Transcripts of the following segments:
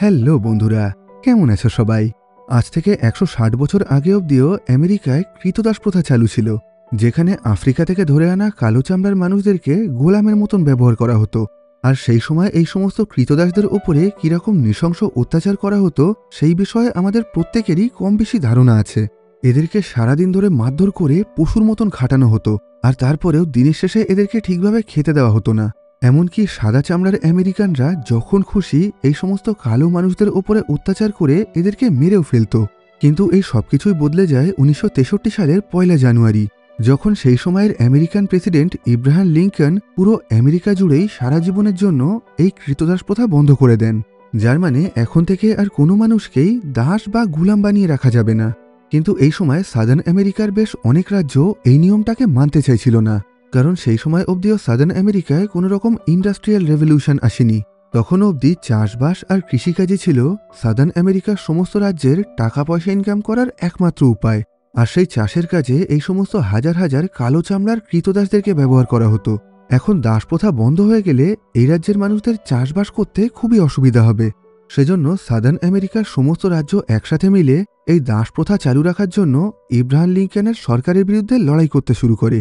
Hello বন্ধুরা, কেমন আছো সবাই? আজ থেকে ১৬০ বছর আগে অবধিও আমেরিকায় কৃতদাস প্রথা চালু ছিল, যেখানে আফ্রিকা থেকে ধরে আনা কালো চামড়ার মানুষদেরকে গোলামের মতন ব্যবহার করা হতো। আর সেই সময় এই সমস্ত কৃতদাসদের উপরে কিরকম নৃশংস অত্যাচার করা হতো সেই বিষয়ে আমাদের প্রত্যেকেরই কম বেশি ধারণা আছে। এদেরকে সারাদিন ধরে মারধর করে পশুর মতন খাটানো হতো, আর তারপরেও দিনের শেষে এদেরকে ঠিকভাবে খেতে দেওয়া হতো না। এমনকি সাদা চামড়ার আমেরিকানরা যখন খুশি এই সমস্ত কালো মানুষদের ওপরে অত্যাচার করে এদেরকে মেরেও ফেলত। কিন্তু এই সবকিছুই বদলে যায় ১৯৬৩ সালের ১ জানুয়ারি, যখন সেই সময়ের আমেরিকান প্রেসিডেন্ট ইব্রাহাম লিঙ্কন পুরো আমেরিকা জুড়েই সারা জীবনের জন্য এই কৃতদাস প্রথা বন্ধ করে দেন। যার মানে এখন থেকে আর কোনো মানুষকেই দাস বা গুলাম বানিয়ে রাখা যাবে না। কিন্তু এই সময় সাদার্ন আমেরিকার বেশ অনেক রাজ্য এই নিয়মটাকে মানতে চাইছিল না, কারণ সেই সময় অবধিও সাদার্ন আমেরিকায় কোনো রকম ইন্ডাস্ট্রিয়াল রেভলিউশন আসেনি। তখনও অবধি চাষবাস আর কৃষিকাজই ছিল সাদার্ন আমেরিকার সমস্ত রাজ্যের টাকা পয়সা ইনকাম করার একমাত্র উপায়। আর সেই চাষের কাজে এই সমস্ত হাজার হাজার কালো চামড়ার কৃতদাসদেরকে ব্যবহার করা হতো। এখন দাস প্রথা বন্ধ হয়ে গেলে এই রাজ্যের মানুষদের চাষবাস করতে খুবই অসুবিধা হবে। সেজন্য সাদার্ন আমেরিকার সমস্ত রাজ্য একসাথে মিলে এই দাস প্রথা চালু রাখার জন্য ইব্রাহাম লিঙ্কনের সরকারের বিরুদ্ধে লড়াই করতে শুরু করে।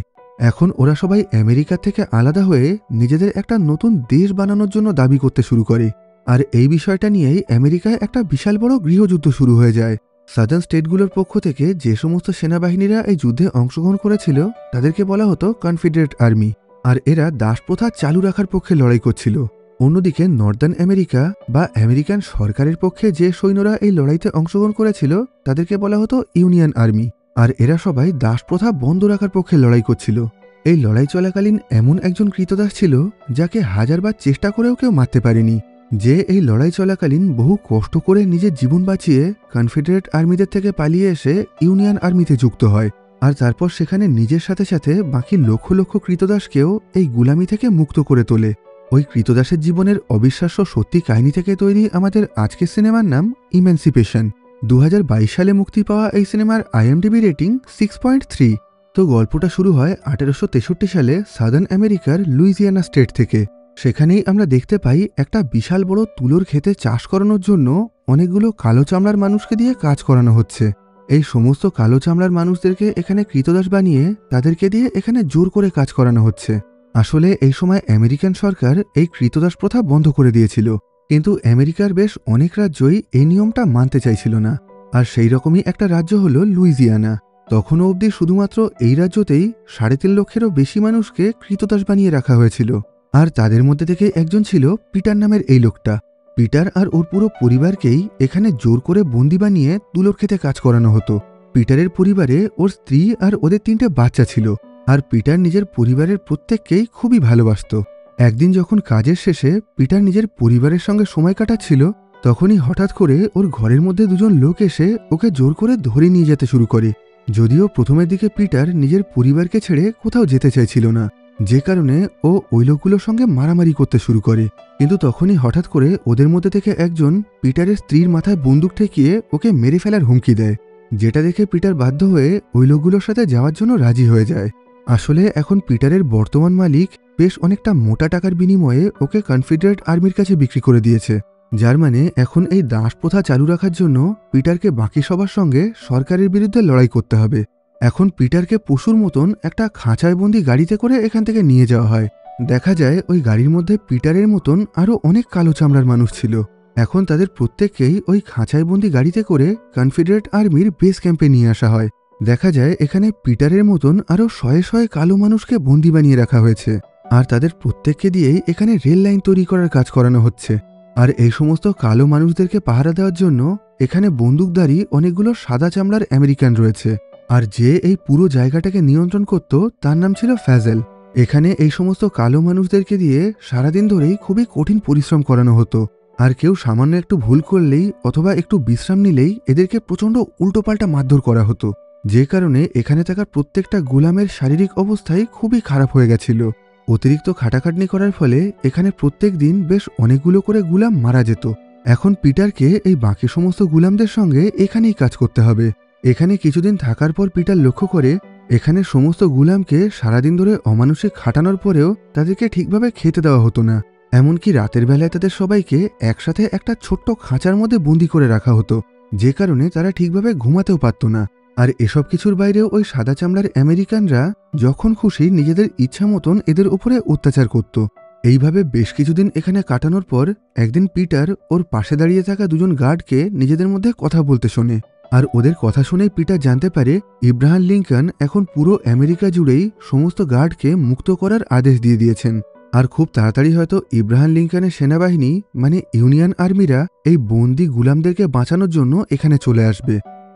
এখন ওরা সবাই আমেরিকা থেকে আলাদা হয়ে নিজেদের একটা নতুন দেশ বানানোর জন্য দাবি করতে শুরু করে। আর এই বিষয়টা নিয়েই আমেরিকায় একটা বিশাল বড় গৃহযুদ্ধ শুরু হয়ে যায়। সাদার্ন স্টেটগুলোর পক্ষ থেকে যে সমস্ত সেনাবাহিনীরা এই যুদ্ধে অংশগ্রহণ করেছিল তাদেরকে বলা হতো কনফেডারেট আর্মি, আর এরা দাস প্রথা চালু রাখার পক্ষে লড়াই করছিল। অন্যদিকে নর্দার্ন আমেরিকা বা আমেরিকান সরকারের পক্ষে যে সৈন্যরা এই লড়াইতে অংশগ্রহণ করেছিল তাদেরকে বলা হতো ইউনিয়ন আর্মি, আর এরা সবাই দাস প্রথা বন্ধ রাখার পক্ষে লড়াই করছিল। এই লড়াই চলাকালীন এমন একজন কৃতদাস ছিল যাকে হাজারবার চেষ্টা করেও কেউ মারতে পারেনি, যে এই লড়াই চলাকালীন বহু কষ্ট করে নিজের জীবন বাঁচিয়ে কনফেডারেট আর্মিদের থেকে পালিয়ে এসে ইউনিয়ন আর্মিতে যুক্ত হয়, আর তারপর সেখানে নিজের সাথে সাথে বাকি লক্ষ লক্ষ কৃতদাসকেও এই গুলামি থেকে মুক্ত করে তোলে। ওই কৃতদাসের জীবনের অবিশ্বাস্য সত্যি কাহিনী থেকে তৈরি আমাদের আজকের সিনেমার নাম ইম্যানসিপেশন। ২০২২ সালে মুক্তি পাওয়া এই সিনেমার IMDb রেটিং 6.3। তো গল্পটা শুরু হয় ১৮৬৩ সালে সাদার্ন আমেরিকার লুইজিয়ানা স্টেট থেকে। সেখানেই আমরা দেখতে পাই একটা বিশাল বড় তুলোর ক্ষেতে চাষ করানোর জন্য অনেকগুলো কালো চামড়ার মানুষকে দিয়ে কাজ করানো হচ্ছে। এই সমস্ত কালো চামড়ার মানুষদেরকে এখানে কৃতদাস বানিয়ে তাদেরকে দিয়ে এখানে জোর করে কাজ করানো হচ্ছে। আসলে এই সময় আমেরিকান সরকার এই কৃতদাস প্রথা বন্ধ করে দিয়েছিল, কিন্তু আমেরিকার বেশ অনেক রাজ্যই এই নিয়মটা মানতে চাইছিল না। আর সেই রকমই একটা রাজ্য হলো লুইজিয়ানা। তখনও অবধি শুধুমাত্র এই রাজ্যতেই ৩.৫ লক্ষেরও বেশি মানুষকে কৃতদাস বানিয়ে রাখা হয়েছিল। আর তাদের মধ্যে থেকে একজন ছিল পিটার নামের এই লোকটা। পিটার আর ওর পুরো পরিবারকেই এখানে জোর করে বন্দি বানিয়ে তুলোর ক্ষেতে কাজ করানো হতো। পিটারের পরিবারে ওর স্ত্রী আর ওদের ৩টে বাচ্চা ছিল, আর পিটার নিজের পরিবারের প্রত্যেককেই খুবই ভালোবাসত। একদিন যখন কাজের শেষে পিটার নিজের পরিবারের সঙ্গে সময় কাটাচ্ছিল, তখনই হঠাৎ করে ওর ঘরের মধ্যে দুজন লোক এসে ওকে জোর করে ধরে নিয়ে যেতে শুরু করে। যদিও প্রথমের দিকে পিটার নিজের পরিবারকে ছেড়ে কোথাও যেতে চাইছিল না, যে কারণে ও ওই লোকগুলোর সঙ্গে মারামারি করতে শুরু করে। কিন্তু তখনই হঠাৎ করে ওদের মধ্যে থেকে একজন পিটারের স্ত্রীর মাথায় বন্দুক ঠেকিয়ে ওকে মেরে ফেলার হুমকি দেয়, যেটা দেখে পিটার বাধ্য হয়ে ওই লোকগুলোর সাথে যাওয়ার জন্য রাজি হয়ে যায়। আসলে এখন পিটারের বর্তমান মালিক বেশ অনেকটা মোটা টাকার বিনিময়ে ওকে কনফেডারেট আর্মির কাছে বিক্রি করে দিয়েছে, যার মানে এখন এই দাস প্রথা চালু রাখার জন্য পিটারকে বাকি সবার সঙ্গে সরকারের বিরুদ্ধে লড়াই করতে হবে। এখন পিটারকে পশুর মতন একটা খাঁচায় বন্দি গাড়িতে করে এখান থেকে নিয়ে যাওয়া হয়। দেখা যায় ওই গাড়ির মধ্যে পিটারের মতন আরও অনেক কালো চামড়ার মানুষ ছিল। এখন তাদের প্রত্যেককেই ওই খাঁচায় বন্দি গাড়িতে করে কনফেডারেট আর্মির বেস ক্যাম্পে নিয়ে আসা হয়। দেখা যায় এখানে পিটারের মতন আরও শয়ে শয়ে কালো মানুষকে বন্দি বানিয়ে রাখা হয়েছে, আর তাদের প্রত্যেককে দিয়েই এখানে রেল লাইন তৈরি করার কাজ করানো হচ্ছে। আর এই সমস্ত কালো মানুষদেরকে পাহারা দেওয়ার জন্য এখানে বন্দুকধারী অনেকগুলো সাদা চামড়ার আমেরিকান রয়েছে, আর যে এই পুরো জায়গাটাকে নিয়ন্ত্রণ করত তার নাম ছিল ফ্যাজেল। এখানে এই সমস্ত কালো মানুষদেরকে দিয়ে সারাদিন ধরেই খুবই কঠিন পরিশ্রম করানো হতো, আর কেউ সামান্য একটু ভুল করলেই অথবা একটু বিশ্রাম নিলেই এদেরকে প্রচণ্ড উল্টোপাল্টা মারধর করা হতো, যে কারণে এখানে থাকা প্রত্যেকটা গোলামের শারীরিক অবস্থাই খুবই খারাপ হয়ে গেছিল। অতিরিক্ত খাটাখাটনি করার ফলে এখানে প্রত্যেক দিন বেশ অনেকগুলো করে গুলাম মারা যেত। এখন পিটারকে এই বাকি সমস্ত গুলামদের সঙ্গে এখানেই কাজ করতে হবে। এখানে কিছুদিন থাকার পর পিটার লক্ষ্য করে এখানে সমস্ত গুলামকে সারাদিন ধরে অমানুষিক খাটানোর পরেও তাদেরকে ঠিকভাবে খেতে দেওয়া হতো না, এমনকি রাতের বেলায় তাদের সবাইকে একসাথে একটা ছোট্ট খাঁচার মধ্যে বন্দি করে রাখা হতো, যে কারণে তারা ঠিকভাবে ঘুমাতেও পারত না। আর এসব কিছুর বাইরেও ওই সাদা চামড়ার আমেরিকানরা যখন খুশি নিজেদের ইচ্ছা মতন এদের উপরে অত্যাচার করত। এইভাবে বেশ কিছুদিন এখানে কাটানোর পর একদিন পিটার ওর পাশে দাঁড়িয়ে থাকা দুজন গার্ডকে নিজেদের মধ্যে কথা বলতে শোনে। আর ওদের কথা শুনেই পিটার জানতে পারে ইব্রাহাম লিঙ্কন এখন পুরো আমেরিকা জুড়েই সমস্ত গার্ডকে মুক্ত করার আদেশ দিয়ে দিয়েছেন। আর খুব তাড়াতাড়ি হয়তো ইব্রাহাম লিঙ্কনের সেনাবাহিনী মানে ইউনিয়ন আর্মিরা এই বন্দি গুলামদেরকে বাঁচানোর জন্য এখানে চলে আসবে।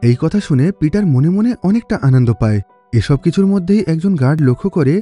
এই কথা শুনে পিটার মনে মনে অনেকটা আনন্দ পায়। এসব কিছুর মধ্যেই একজন গার্ড লক্ষ্য করে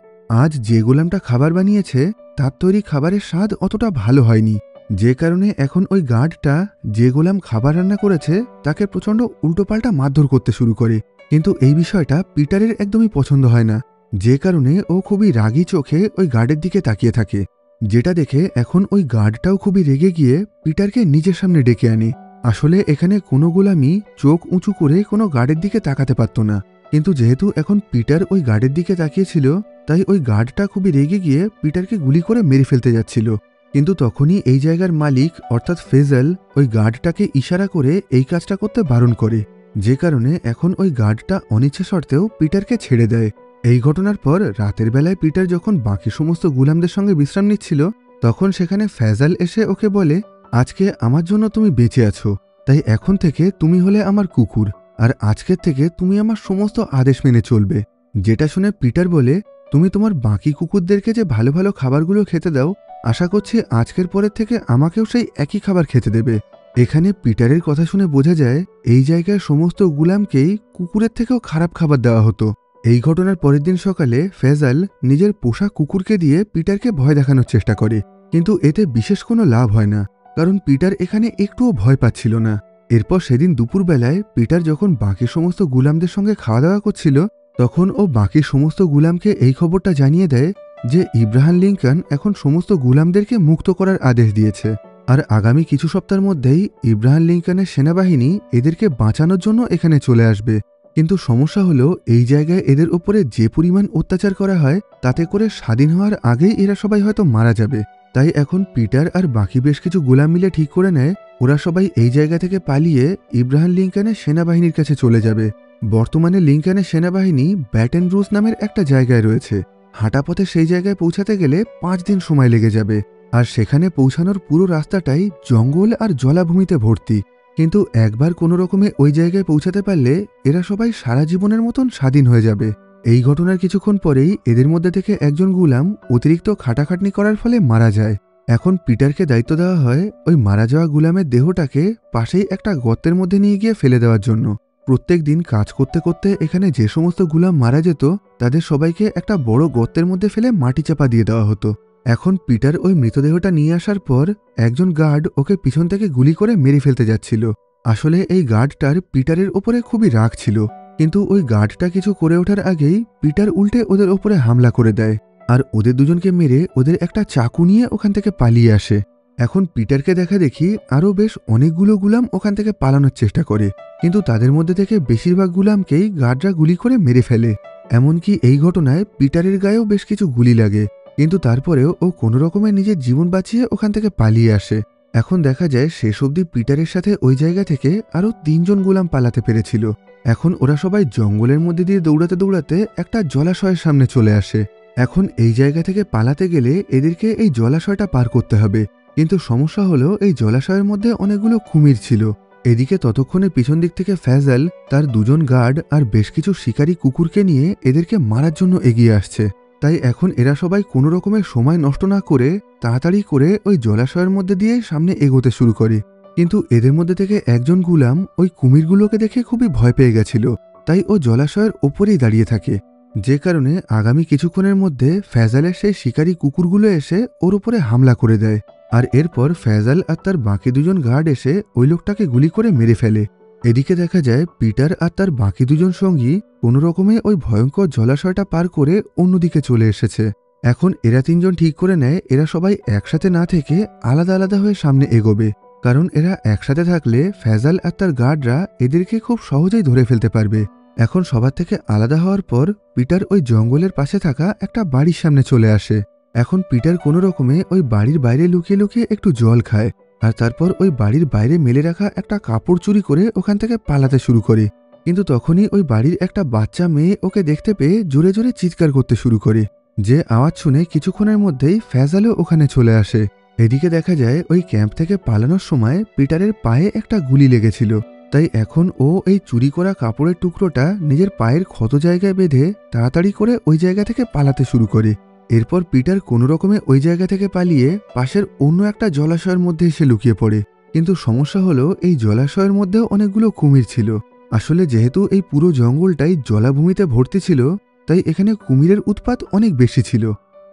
আজ যে গোলামটা খাবার বানিয়েছে তার তৈরি খাবারের স্বাদ অতটা ভালো হয়নি, যে কারণে এখন ওই গার্ডটা যে গোলাম খাবার রান্না করেছে তাকে প্রচণ্ড উল্টোপাল্টা মারধর করতে শুরু করে। কিন্তু এই বিষয়টা পিটারের একদমই পছন্দ হয় না, যে কারণে ও খুবই রাগী চোখে ওই গার্ডের দিকে তাকিয়ে থাকে। যেটা দেখে এখন ওই গার্ডটাও খুবই রেগে গিয়ে পিটারকে নিজের সামনে ডেকে আনে। আসলে এখানে কোনো গোলামই চোখ উঁচু করে কোনো গার্ডের দিকে তাকাতে পারত না, কিন্তু যেহেতু এখন পিটার ওই গার্ডের দিকে তাকিয়েছিল তাই ওই গার্ডটা খুবই রেগে গিয়ে পিটারকে গুলি করে মেরে ফেলতে যাচ্ছিল। কিন্তু তখনই এই জায়গার মালিক অর্থাৎ ফেজাল ওই গার্ডটাকে ইশারা করে এই কাজটা করতে বারণ করে, যে কারণে এখন ওই গার্ডটা অনিচ্ছা সত্ত্বেও পিটারকে ছেড়ে দেয়। এই ঘটনার পর রাতের বেলায় পিটার যখন বাকি সমস্ত গুলামদের সঙ্গে বিশ্রাম নিচ্ছিল তখন সেখানে ফেজাল এসে ওকে বলে, আজকে আমার জন্য তুমি বেঁচে আছো, তাই এখন থেকে তুমি হলে আমার কুকুর, আর আজকের থেকে তুমি আমার সমস্ত আদেশ মেনে চলবে। যেটা শুনে পিটার বলে, তুমি তোমার বাকি কুকুরদেরকে যে ভালো ভালো খাবারগুলো খেতে দাও, আশা করছি আজকের পরের থেকে আমাকেও সেই একই খাবার খেতে দেবে। এখানে পিটারের কথা শুনে বোঝা যায় এই জায়গায় সমস্ত গুলামকেই কুকুরের থেকেও খারাপ খাবার দেওয়া হতো। এই ঘটনার পরের দিন সকালে ফেজাল নিজের পোষা কুকুরকে দিয়ে পিটারকে ভয় দেখানোর চেষ্টা করে, কিন্তু এতে বিশেষ কোনো লাভ হয় না, কারণ পিটার এখানে একটুও ভয় পাচ্ছিল না। এরপর সেদিন দুপুরবেলায় পিটার যখন বাকি সমস্ত গুলামদের সঙ্গে খাওয়া দাওয়া করছিল তখন ও বাকি সমস্ত গুলামকে এই খবরটা জানিয়ে দেয় যে ইব্রাহাম লিঙ্কন এখন সমস্ত গুলামদেরকে মুক্ত করার আদেশ দিয়েছে, আর আগামী কিছু সপ্তাহের মধ্যেই ইব্রাহাম লিঙ্কনের সেনাবাহিনী এদেরকে বাঁচানোর জন্য এখানে চলে আসবে। কিন্তু সমস্যা হলো এই জায়গায় এদের ওপরে যে পরিমাণ অত্যাচার করা হয় তাতে করে স্বাধীন হওয়ার আগেই এরা সবাই হয়তো মারা যাবে। তাই এখন পিটার আর বাকি বেশ কিছু গোলাম মিলে ঠিক করে নেয় ওরা সবাই এই জায়গা থেকে পালিয়ে ইব্রাহাম লিঙ্কনের সেনাবাহিনীর কাছে চলে যাবে। বর্তমানে লিঙ্কনের সেনাবাহিনী ব্যাটেন রুজ নামের একটা জায়গায় রয়েছে। হাঁটা পথে সেই জায়গায় পৌঁছাতে গেলে 5 দিন সময় লেগে যাবে, আর সেখানে পৌঁছানোর পুরো রাস্তাটাই জঙ্গল আর জলাভূমিতে ভর্তি। কিন্তু একবার কোনো রকমে ওই জায়গায় পৌঁছাতে পারলে এরা সবাই সারা জীবনের মতন স্বাধীন হয়ে যাবে। এই ঘটনার কিছুক্ষণ পরেই এদের মধ্যে থেকে একজন গুলাম অতিরিক্ত খাটাখাটনি করার ফলে মারা যায়। এখন পিটারকে দায়িত্ব দেওয়া হয় ওই মারা যাওয়া গুলামের দেহটাকে পাশেই একটা গর্তের মধ্যে নিয়ে গিয়ে ফেলে দেওয়ার জন্য। প্রত্যেক দিন কাজ করতে করতে এখানে যে সমস্ত গুলাম মারা যেত তাদের সবাইকে একটা বড় গর্তের মধ্যে ফেলে মাটি চাপা দিয়ে দেওয়া হতো। এখন পিটার ওই মৃতদেহটা নিয়ে আসার পর একজন গার্ড ওকে পিছন থেকে গুলি করে মেরে ফেলতে যাচ্ছিল। আসলে এই গার্ডটার পিটারের ওপরে খুবই রাগ ছিল, কিন্তু ওই গার্ডটা কিছু করে ওঠার আগেই পিটার উল্টে ওদের ওপরে হামলা করে দেয়, আর ওদের দুজনকে মেরে ওদের একটা চাকু নিয়ে ওখান থেকে পালিয়ে আসে। এখন পিটারকে দেখা দেখি আরও বেশ অনেকগুলো গুলাম ওখান থেকে পালানোর চেষ্টা করে, কিন্তু তাদের মধ্যে থেকে বেশিরভাগ গুলামকেই গার্ডরা গুলি করে মেরে ফেলে। এমনকি এই ঘটনায় পিটারের গায়েও বেশ কিছু গুলি লাগে, কিন্তু তারপরেও ও কোনো রকমে নিজের জীবন বাঁচিয়ে ওখান থেকে পালিয়ে আসে। এখন দেখা যায় শেষ অবধি পিটারের সাথে ওই জায়গা থেকে আরও 3 জন গোলাম পালাতে পেরেছিল। এখন ওরা সবাই জঙ্গলের মধ্যে দিয়ে দৌড়াতে দৌড়াতে একটা জলাশয়ের সামনে চলে আসে। এখন এই জায়গা থেকে পালাতে গেলে এদেরকে এই জলাশয়টা পার করতে হবে, কিন্তু সমস্যা হলো এই জলাশয়ের মধ্যে অনেকগুলো কুমির ছিল। এদিকে ততক্ষণে পিছন দিক থেকে ফেজাল তার 2 জন গার্ড আর বেশ কিছু শিকারী কুকুরকে নিয়ে এদেরকে মারার জন্য এগিয়ে আসছে। তাই এখন এরা সবাই কোনো রকমের সময় নষ্ট না করে তাড়াতাড়ি করে ওই জলাশয়ের মধ্যে দিয়ে সামনে এগোতে শুরু করে। কিন্তু এদের মধ্যে থেকে একজন গুলাম ওই কুমিরগুলোকে দেখে খুবই ভয় পেয়ে গেছিল, তাই ও জলাশয়ের ওপরেই দাঁড়িয়ে থাকে, যে কারণে আগামী কিছুক্ষণের মধ্যে ফেজালের সেই শিকারী কুকুরগুলো এসে ওর উপরে হামলা করে দেয়। আর এরপর ফেজাল আর তার বাকি 2 জন গার্ড এসে ওই লোকটাকে গুলি করে মেরে ফেলে। এদিকে দেখা যায় পিটার আর তার বাকি 2 জন সঙ্গী কোনো রকমে ওই ভয়ঙ্কর জলাশয়টা পার করে অন্যদিকে চলে এসেছে। এখন এরা 3 জন ঠিক করে নেয় এরা সবাই একসাথে না থেকে আলাদা আলাদা হয়ে সামনে এগোবে, কারণ এরা একসাথে থাকলে ফেজাল আর তার গার্ডরা এদেরকে খুব সহজেই ধরে ফেলতে পারবে। এখন সবার থেকে আলাদা হওয়ার পর পিটার ওই জঙ্গলের পাশে থাকা একটা বাড়ির সামনে চলে আসে। এখন পিটার কোনো রকমে ওই বাড়ির বাইরে লুকিয়ে লুকিয়ে একটু জল খায়, আর তারপর ওই বাড়ির বাইরে মেলে রাখা একটা কাপড় চুরি করে ওখান থেকে পালাতে শুরু করে। কিন্তু তখনই ওই বাড়ির একটা বাচ্চা মেয়ে ওকে দেখতে পেয়ে জোরে জোরে চিৎকার করতে শুরু করে, যে আওয়াজ শুনে কিছুক্ষণের মধ্যেই ফ্যাজালও ওখানে চলে আসে। এদিকে দেখা যায় ওই ক্যাম্প থেকে পালানোর সময় পিটারের পায়ে একটা গুলি লেগেছিল, তাই এখন ও এই চুরি করা কাপড়ের টুকরোটা নিজের পায়ের ক্ষত জায়গায় বেঁধে তাড়াতাড়ি করে ওই জায়গা থেকে পালাতে শুরু করে। এরপর পিটার কোনো রকমে ওই জায়গা থেকে পালিয়ে পাশের অন্য একটা জলাশয়ের মধ্যে এসে লুকিয়ে পড়ে। কিন্তু সমস্যা হলো এই জলাশয়ের মধ্যেও অনেকগুলো কুমির ছিল। আসলে যেহেতু এই পুরো জঙ্গলটাই জলাভূমিতে ভর্তি ছিল, তাই এখানে কুমিরের উৎপাত অনেক বেশি ছিল।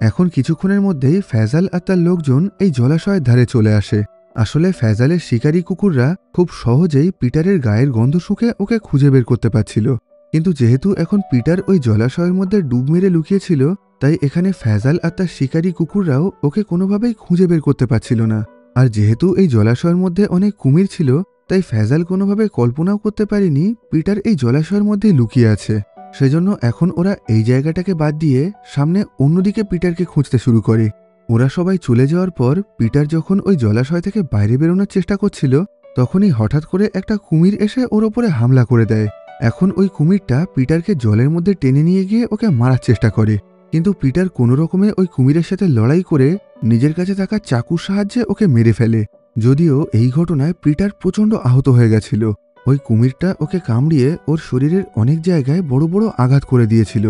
এখন কিছুক্ষণের মধ্যেই ফ্যাজাল আর তার লোকজন এই জলাশয়ের ধারে চলে আসে। আসলে ফ্যাজালের শিকারী কুকুররা খুব সহজেই পিটারের গায়ের গন্ধ শুঁকে ওকে খুঁজে বের করতে পারছিল, কিন্তু যেহেতু এখন পিটার ওই জলাশয়ের মধ্যে ডুব মেরে লুকিয়েছিল, তাই এখানে ফ্যাজাল আর তার শিকারী কুকুররাও ওকে কোনোভাবেই খুঁজে বের করতে পারছিল না। আর যেহেতু এই জলাশয়ের মধ্যে অনেক কুমির ছিল, তাই ফ্যাজাল কোনোভাবে কল্পনাও করতে পারেনি পিটার এই জলাশয়ের মধ্যেই লুকিয়ে আছে। সেজন্য এখন ওরা এই জায়গাটাকে বাদ দিয়ে সামনে অন্যদিকে পিটারকে খুঁজতে শুরু করে। ওরা সবাই চলে যাওয়ার পর পিটার যখন ওই জলাশয় থেকে বাইরে বেরোনোর চেষ্টা করছিল, তখনই হঠাৎ করে একটা কুমির এসে ওর ওপরে হামলা করে দেয়। এখন ওই কুমিরটা পিটারকে জলের মধ্যে টেনে নিয়ে গিয়ে ওকে মারার চেষ্টা করে, কিন্তু পিটার কোনো রকমে ওই কুমিরের সাথে লড়াই করে নিজের কাছে থাকা চাকুর সাহায্যে ওকে মেরে ফেলে। যদিও এই ঘটনায় পিটার প্রচণ্ড আহত হয়ে গেছিল। ওই কুমিরটা ওকে কামড়িয়ে ওর শরীরের অনেক জায়গায় বড় বড় আঘাত করে দিয়েছিল,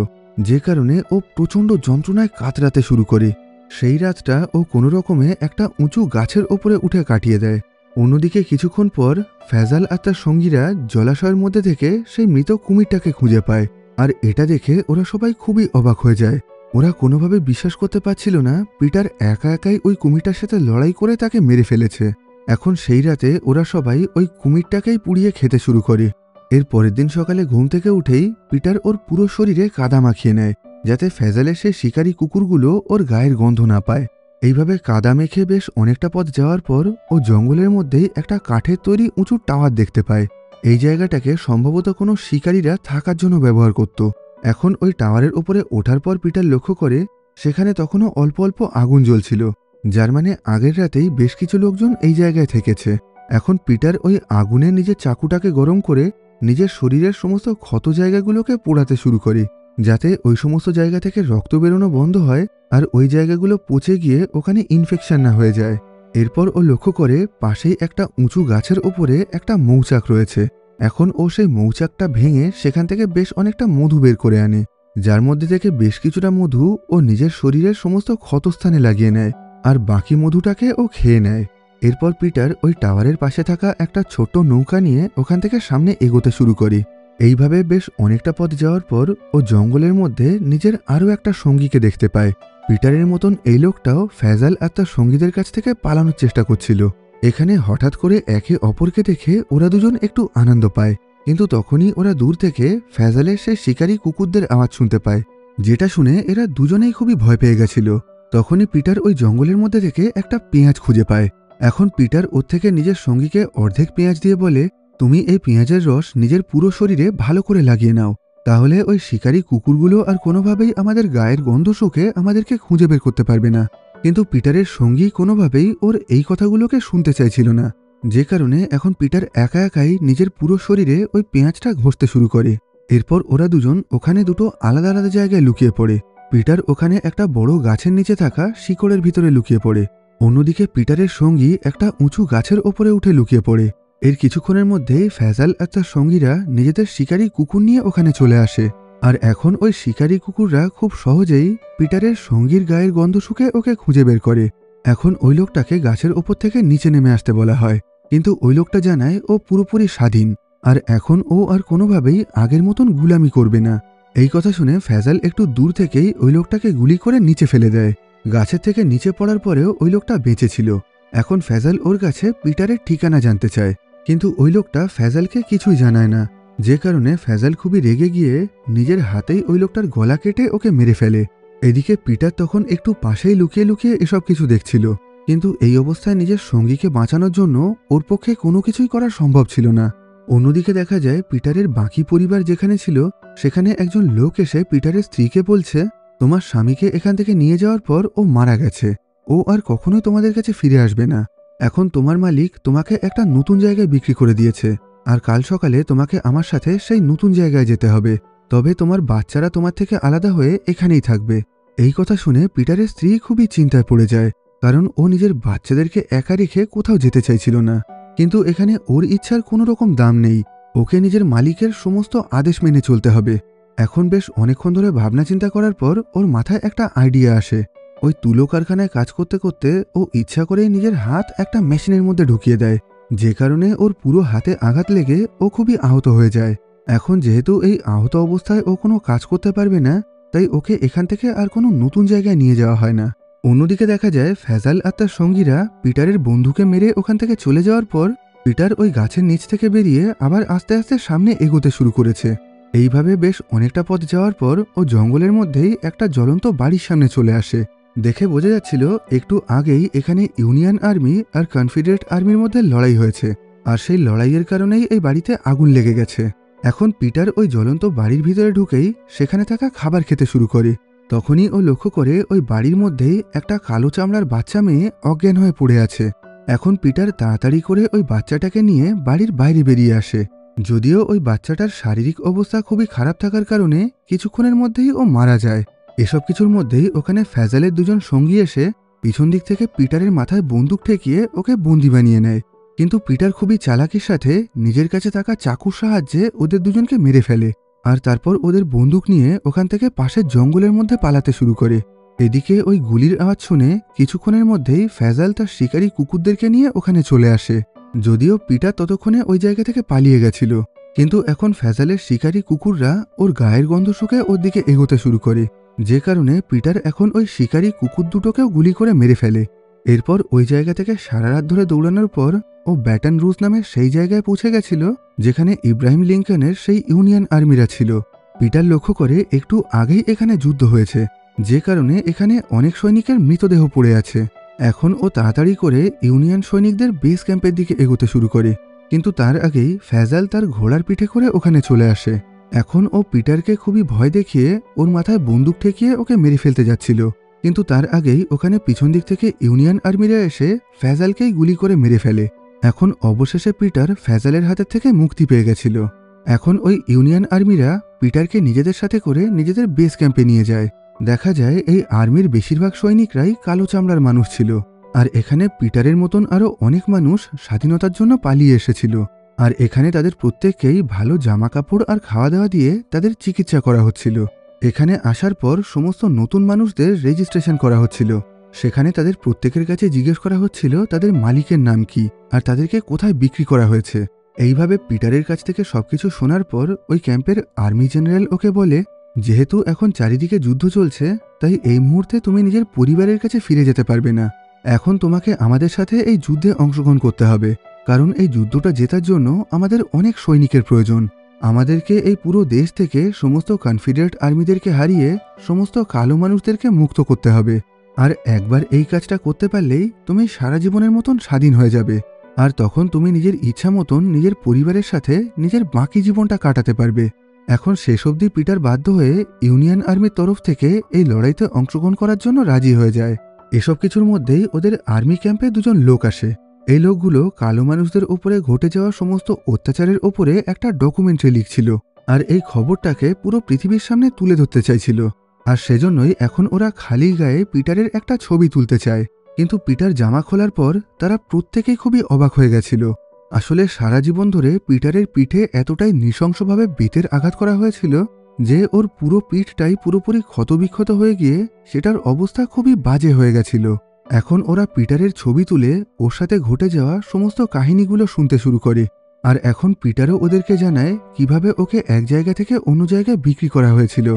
যে কারণে ও প্রচণ্ড যন্ত্রণায় কাতরাতে শুরু করে। সেই রাতটা ও কোনো রকমে একটা উঁচু গাছের ওপরে উঠে কাটিয়ে দেয়। অন্যদিকে কিছুক্ষণ পর ফ্যাজাল আর তার সঙ্গীরা জলাশয়ের মধ্যে থেকে সেই মৃত কুমিরটাকে খুঁজে পায়, আর এটা দেখে ওরা সবাই খুবই অবাক হয়ে যায়। ওরা কোনোভাবে বিশ্বাস করতে পারছিল না পিটার একা একাই ওই কুমিরটার সাথে লড়াই করে তাকে মেরে ফেলেছে। এখন সেই রাতে ওরা সবাই ওই কুমিরটাকেই পুড়িয়ে খেতে শুরু করে। এর পরের দিন সকালে ঘুম থেকে উঠেই পিটার ওর পুরো শরীরে কাদা মাখিয়ে নেয়, যাতে ফ্যাজালের সেই শিকারী কুকুরগুলো ওর গায়ের গন্ধ না পায়। এইভাবে কাদা মেখে বেশ অনেকটা পথ যাওয়ার পর ও জঙ্গলের মধ্যেই একটা কাঠের তৈরি উঁচু টাওয়ার দেখতে পায়। এই জায়গাটাকে সম্ভবত কোনো শিকারীরা থাকার জন্য ব্যবহার করত। এখন ওই টাওয়ারের উপরে ওঠার পর পিটার লক্ষ্য করে সেখানে তখনও অল্প অল্প আগুন জ্বলছিল, যার মানে আগের রাতেই বেশ কিছু লোকজন এই জায়গায় থেকেছে। এখন পিটার ওই আগুনে নিজের চাকুটাকে গরম করে নিজের শরীরের সমস্ত ক্ষত জায়গাগুলোকে পোড়াতে শুরু করে, যাতে ওই সমস্ত জায়গা থেকে রক্ত বেরোনো বন্ধ হয় আর ওই জায়গাগুলো পচে গিয়ে ওখানে ইনফেকশন না হয়ে যায়। এরপর ও লক্ষ্য করে পাশেই একটা উঁচু গাছের ওপরে একটা মৌচাক রয়েছে। এখন ও সেই মৌচাকটা ভেঙে সেখান থেকে বেশ অনেকটা মধু বের করে আনে, যার মধ্যে থেকে বেশ কিছুটা মধু ও নিজের শরীরের সমস্ত ক্ষতস্থানে লাগিয়ে নেয়, আর বাকি মধুটাকে ও খেয়ে নেয়। এরপর পিটার ওই টাওয়ারের পাশে থাকা একটা ছোট্ট নৌকা নিয়ে ওখান থেকে সামনে এগোতে শুরু করে। এইভাবে বেশ অনেকটা পথ যাওয়ার পর ও জঙ্গলের মধ্যে নিজের আরও একটা সঙ্গীকে দেখতে পায়। পিটারের মতন এই লোকটাও ফ্যাজাল আর তার সঙ্গীদের কাছ থেকে পালানোর চেষ্টা করছিল। এখানে হঠাৎ করে একে অপরকে দেখে ওরা দুজন একটু আনন্দ পায়, কিন্তু তখনই ওরা দূর থেকে ফ্যাজালের সেই শিকারী কুকুরদের আওয়াজ শুনতে পায়, যেটা শুনে এরা দুজনেই খুবই ভয় পেয়ে গেছিল। তখনই পিটার ওই জঙ্গলের মধ্যে থেকে একটা পেঁয়াজ খুঁজে পায়। এখন পিটার ওর থেকে নিজের সঙ্গীকে অর্ধেক পেঁয়াজ দিয়ে বলে, তুমি এই পেঁয়াজের রস নিজের পুরো শরীরে ভালো করে লাগিয়ে নাও, তাহলে ওই শিকারী কুকুরগুলো আর কোনোভাবেই আমাদের গায়ের গন্ধ শুকে আমাদেরকে খুঁজে বের করতে পারবে না। কিন্তু পিটারের সঙ্গী কোনোভাবেই ওর এই কথাগুলোকে শুনতে চাইছিল না, যে কারণে এখন পিটার একা একাই নিজের পুরো শরীরে ওই পেঁয়াজটা ঘষতে শুরু করে। এরপর ওরা দুজন ওখানে দুটো আলাদা আলাদা জায়গায় লুকিয়ে পড়ে। পিটার ওখানে একটা বড় গাছের নিচে থাকা শিকড়ের ভিতরে লুকিয়ে পড়ে। অন্যদিকে পিটারের সঙ্গী একটা উঁচু গাছের ওপরে উঠে লুকিয়ে পড়ে। এর কিছুক্ষণের মধ্যেই ফ্যাজাল আর তার সঙ্গীরা নিজেদের শিকারী কুকুর নিয়ে ওখানে চলে আসে, আর এখন ওই শিকারী কুকুররা খুব সহজেই পিটারের সঙ্গীর গায়ের গন্ধ শুকে ওকে খুঁজে বের করে। এখন ওই লোকটাকে গাছের ওপর থেকে নিচে নেমে আসতে বলা হয়, কিন্তু ওই লোকটা জানায় ও পুরোপুরি স্বাধীন, আর এখন ও আর কোনোভাবেই আগের মতন গুলামি করবে না। এই কথা শুনে ফ্যাজাল একটু দূর থেকেই ওই লোকটাকে গুলি করে নিচে ফেলে দেয়। গাছের থেকে নিচে পড়ার পরেও ওই লোকটা বেঁচে ছিল। এখন ফ্যাজাল ওর কাছে পিটারের ঠিকানা জানতে চায়, কিন্তু ওই লোকটা ফ্যাজালকে কিছুই জানায় না, যে কারণে ফ্যাজাল খুবই রেগে গিয়ে নিজের হাতেই ওই লোকটার গলা কেটে ওকে মেরে ফেলে। এদিকে পিটার তখন একটু পাশেই লুকিয়ে লুকিয়ে এসব কিছু দেখছিল, কিন্তু এই অবস্থায় নিজের সঙ্গীকে বাঁচানোর জন্য ওর পক্ষে কোনো কিছুই করা সম্ভব ছিল না। অন্যদিকে দেখা যায় পিটারের বাকি পরিবার যেখানে ছিল সেখানে একজন লোক এসে পিটারের স্ত্রীকে বলছে, তোমার স্বামীকে এখান থেকে নিয়ে যাওয়ার পর ও মারা গেছে। ও আর কখনোই তোমাদের কাছে ফিরে আসবে না। এখন তোমার মালিক তোমাকে একটা নতুন জায়গায় বিক্রি করে দিয়েছে, আর কাল সকালে তোমাকে আমার সাথে সেই নতুন জায়গায় যেতে হবে। তবে তোমার বাচ্চারা তোমার থেকে আলাদা হয়ে এখানেই থাকবে। এই কথা শুনে পিটারের স্ত্রী খুবই চিন্তায় পড়ে যায়, কারণ ও নিজের বাচ্চাদেরকে একা রেখে কোথাও যেতে চাইছিল না। কিন্তু এখানে ওর ইচ্ছার কোনো রকম দাম নেই। ওকে নিজের মালিকের সমস্ত আদেশ মেনে চলতে হবে। এখন বেশ অনেকক্ষণ ধরে ভাবনা চিন্তা করার পর ওর মাথায় একটা আইডিয়া আসে। ওই তুলো কারখানায় কাজ করতে করতে ও ইচ্ছা করে নিজের হাত একটা মেশিনের মধ্যে ঢুকিয়ে দেয়, যে কারণে ওর পুরো হাতে আঘাত লেগে ও খুবই আহত হয়ে যায়। এখন যেহেতু এই আহত অবস্থায় ও কোনো কাজ করতে পারবে না, তাই ওকে এখান থেকে আর কোনো নতুন জায়গায় নিয়ে যাওয়া হয় না। অন্যদিকে দেখা যায় ফ্যাজাল আর তার সঙ্গীরা পিটারের বন্ধুকে মেরে ওখান থেকে চলে যাওয়ার পর পিটার ওই গাছের নিচ থেকে বেরিয়ে আবার আস্তে আস্তে সামনে এগোতে শুরু করেছে। এইভাবে বেশ অনেকটা পথ যাওয়ার পর ও জঙ্গলের মধ্যেই একটা জ্বলন্ত বাড়ির সামনে চলে আসে। দেখে বোঝা যাচ্ছিল একটু আগেই এখানে ইউনিয়ন আর্মি আর কনফেডারেট আর্মির মধ্যে লড়াই হয়েছে, আর সেই লড়াইয়ের কারণেই এই বাড়িতে আগুন লেগে গেছে। এখন পিটার ওই জ্বলন্ত বাড়ির ভিতরে ঢুকেই সেখানে থাকা খাবার খেতে শুরু করে। তখনই ও লক্ষ্য করে ওই বাড়ির মধ্যেই একটা কালো চামড়ার বাচ্চা মেয়ে অজ্ঞান হয়ে পড়ে আছে। এখন পিটার তাড়াতাড়ি করে ওই বাচ্চাটাকে নিয়ে বাড়ির বাইরে বেরিয়ে আসে। যদিও ওই বাচ্চাটার শারীরিক অবস্থা খুবই খারাপ থাকার কারণে কিছুক্ষণের মধ্যেই ও মারা যায়। এসব কিছুর মধ্যেই ওখানে ফ্যাজালের দুজন সঙ্গী এসে পিছন দিক থেকে পিটারের মাথায় বন্দুক ঠেকিয়ে ওকে বন্দি বানিয়ে নেয়। কিন্তু পিটার খুবই চালাকির সাথে নিজের কাছে থাকা চাকুর সাহায্যে ওদের দুজনকে মেরে ফেলে, আর তারপর ওদের বন্দুক নিয়ে ওখান থেকে পাশের জঙ্গলের মধ্যে পালাতে শুরু করে। এদিকে ওই গুলির আওয়াজ শুনে কিছুক্ষণের মধ্যেই ফ্যাজাল তার শিকারী কুকুরদেরকে নিয়ে ওখানে চলে আসে। যদিও পিটার ততক্ষণে ওই জায়গা থেকে পালিয়ে গেছিল, কিন্তু এখন ফ্যাজালের শিকারী কুকুররা ওর গায়ের গন্ধ শুকে ওর দিকে এগোতে শুরু করে, যে কারণে পিটার এখন ওই শিকারী কুকুর দুটোকেও গুলি করে মেরে ফেলে। এরপর ওই জায়গা থেকে সারা রাত ধরে দৌড়ানোর পর ও ব্যাটন রুজ নামে সেই জায়গায় পৌঁছে গেছিল যেখানে ইব্রাহিম লিঙ্কনের সেই ইউনিয়ন আর্মিরা ছিল। পিটার লক্ষ্য করে একটু আগেই এখানে যুদ্ধ হয়েছে, যে কারণে এখানে অনেক সৈনিকের মৃতদেহ পড়ে আছে। এখন ও তাড়াতাড়ি করে ইউনিয়ন সৈনিকদের বেস ক্যাম্পের দিকে এগোতে শুরু করে, কিন্তু তার আগেই ফ্যাজাল তার ঘোড়ার পিঠে করে ওখানে চলে আসে। এখন ও পিটারকে খুবই ভয় দেখিয়ে ওর মাথায় বন্দুক ঠেকিয়ে ওকে মেরে ফেলতে যাচ্ছিল, কিন্তু তার আগেই ওখানে পিছন দিক থেকে ইউনিয়ন আর্মিরা এসে ফ্যাজালকেই গুলি করে মেরে ফেলে। এখন অবশেষে পিটার ফ্যাজালের হাতের থেকে মুক্তি পেয়ে গেছিল। এখন ওই ইউনিয়ন আর্মিরা পিটারকে নিজেদের সাথে করে নিজেদের বেস ক্যাম্পে নিয়ে যায়। দেখা যায় এই আর্মির বেশিরভাগ সৈনিকরাই কালো চামড়ার মানুষ ছিল, আর এখানে পিটারের মতন আরও অনেক মানুষ স্বাধীনতার জন্য পালিয়ে এসেছিল। আর এখানে তাদের প্রত্যেককেই ভালো জামা কাপড় আর খাওয়া দাওয়া দিয়ে তাদের চিকিৎসা করা হচ্ছিল। এখানে আসার পর সমস্ত নতুন মানুষদের রেজিস্ট্রেশন করা হচ্ছিল। সেখানে তাদের প্রত্যেকের কাছে জিজ্ঞেস করা হচ্ছিল তাদের মালিকের নাম কি আর তাদেরকে কোথায় বিক্রি করা হয়েছে। এইভাবে পিটারের কাছ থেকে সবকিছু শোনার পর ওই ক্যাম্পের আর্মি জেনারেল ওকে বলে, যেহেতু এখন চারিদিকে যুদ্ধ চলছে, তাই এই মুহূর্তে তুমি নিজের পরিবারের কাছে ফিরে যেতে পারবে না। এখন তোমাকে আমাদের সাথে এই যুদ্ধে অংশগ্রহণ করতে হবে, কারণ এই যুদ্ধটা জেতার জন্য আমাদের অনেক সৈনিকের প্রয়োজন। আমাদেরকে এই পুরো দেশ থেকে সমস্ত কনফেডারেট আর্মিদেরকে হারিয়ে সমস্ত কালো মানুষদেরকে মুক্ত করতে হবে। আর একবার এই কাজটা করতে পারলেই তুমি সারা জীবনের মতন স্বাধীন হয়ে যাবে, আর তখন তুমি নিজের ইচ্ছা মতন নিজের পরিবারের সাথে নিজের বাকি জীবনটা কাটাতে পারবে। এখন শেষ অবধি পিটার বাধ্য হয়ে ইউনিয়ন আর্মির তরফ থেকে এই লড়াইতে অংশগ্রহণ করার জন্য রাজি হয়ে যায়। এসব কিছুর মধ্যেই ওদের আর্মি ক্যাম্পে দুজন লোক আসে। এই লোকগুলো কালো মানুষদের ওপরে ঘটে যাওয়া সমস্ত অত্যাচারের ওপরে একটা ডকুমেন্টারি লিখছিল, আর এই খবরটাকে পুরো পৃথিবীর সামনে তুলে ধরতে চাইছিল। আর সেজন্যই এখন ওরা খালি গায়ে পিটারের একটা ছবি তুলতে চায়। কিন্তু পিটার জামা খোলার পর তারা প্রত্যেকেই খুবই অবাক হয়ে গেছিল। আসলে সারা জীবন ধরে পিটারের পিঠে এতটাই নৃশংসভাবে বেতের আঘাত করা হয়েছিল যে ওর পুরো পিঠটাই পুরোপুরি ক্ষতবিক্ষত হয়ে গিয়ে সেটার অবস্থা খুবই বাজে হয়ে গেছিল। এখন ওরা পিটারের ছবি তুলে ওর সাথে ঘটে যাওয়া সমস্ত কাহিনীগুলো শুনতে শুরু করে, আর এখন পিটারও ওদেরকে জানায় কিভাবে ওকে এক জায়গা থেকে অন্য জায়গায় বিক্রি করা হয়েছিল,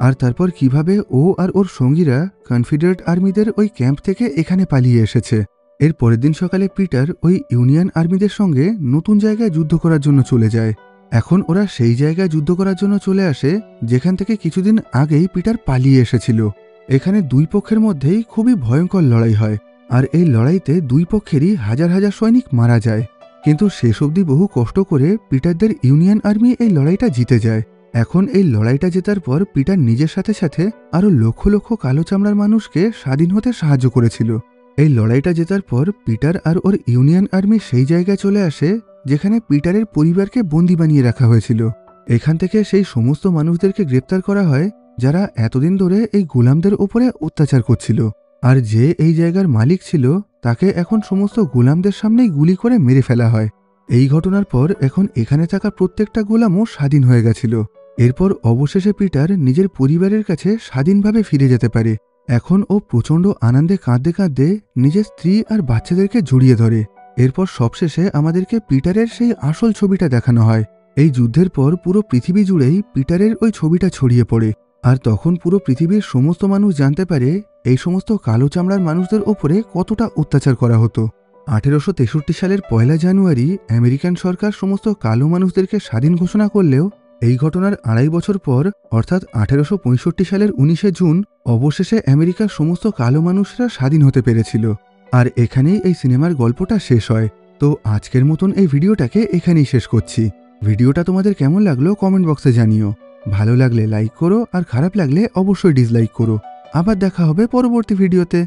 আর তারপর কিভাবে ও আর ওর সঙ্গীরা কনফেডারেট আর্মিদের ওই ক্যাম্প থেকে এখানে পালিয়ে এসেছে। এর পরের দিন সকালে পিটার ওই ইউনিয়ন আর্মিদের সঙ্গে নতুন জায়গায় যুদ্ধ করার জন্য চলে যায়। এখন ওরা সেই জায়গায় যুদ্ধ করার জন্য চলে আসে যেখান থেকে কিছুদিন আগেই পিটার পালিয়ে এসেছিল। এখানে দুই পক্ষের মধ্যেই খুবই ভয়ঙ্কর লড়াই হয়, আর এই লড়াইতে দুই পক্ষেরই হাজার হাজার সৈনিক মারা যায়। কিন্তু শেষ অবধি বহু কষ্ট করে পিটারদের ইউনিয়ন আর্মি এই লড়াইটা জিতে যায়। এখন এই লড়াইটা জেতার পর পিটার নিজের সাথে সাথে আরও লক্ষ লক্ষ কালো চামড়ার মানুষকে স্বাধীন হতে সাহায্য করেছিল। এই লড়াইটা জেতার পর পিটার আর ওর ইউনিয়ন আর্মি সেই জায়গায় চলে আসে যেখানে পিটারের পরিবারকে বন্দি বানিয়ে রাখা হয়েছিল। এখান থেকে সেই সমস্ত মানুষদেরকে গ্রেপ্তার করা হয় যারা এতদিন ধরে এই গোলামদের ওপরে অত্যাচার করছিল। আর যে এই জায়গার মালিক ছিল তাকে এখন সমস্ত গোলামদের সামনেই গুলি করে মেরে ফেলা হয়। এই ঘটনার পর এখন এখানে থাকা প্রত্যেকটা গোলামও স্বাধীন হয়ে গেছিল। এরপর অবশেষে পিটার নিজের পরিবারের কাছে স্বাধীনভাবে ফিরে যেতে পারে। এখন ও প্রচণ্ড আনন্দে কাঁদতে কাঁদতে নিজের স্ত্রী আর বাচ্চাদেরকে জড়িয়ে ধরে। এরপর সবশেষে আমাদেরকে পিটারের সেই আসল ছবিটা দেখানো হয়। এই যুদ্ধের পর পুরো পৃথিবী জুড়েই পিটারের ওই ছবিটা ছড়িয়ে পড়ে। আর তখন পুরো পৃথিবীর সমস্ত মানুষ জানতে পারে এই সমস্ত কালো চামড়ার মানুষদের ওপরে কতটা অত্যাচার করা হতো। 1863 সালের 1 জানুয়ারি আমেরিকান সরকার সমস্ত কালো মানুষদেরকে স্বাধীন ঘোষণা করলেও এই ঘটনার 2.5 বছর পর অর্থাৎ 1865 সালের 19 জুন অবশেষে আমেরিকার সমস্ত কালো মানুষরা স্বাধীন হতে পেরেছিল। আর এখানেই এই সিনেমার গল্পটা শেষ হয়। তো আজকের মতন এই ভিডিওটাকে এখানেই শেষ করছি। ভিডিওটা তোমাদের কেমন লাগলো কমেন্ট বক্সে জানিও। ভালো লাগলে লাইক করো আর খারাপ লাগলে অবশ্যই ডিসলাইক করো। আবার দেখা হবে পরবর্তী ভিডিওতে।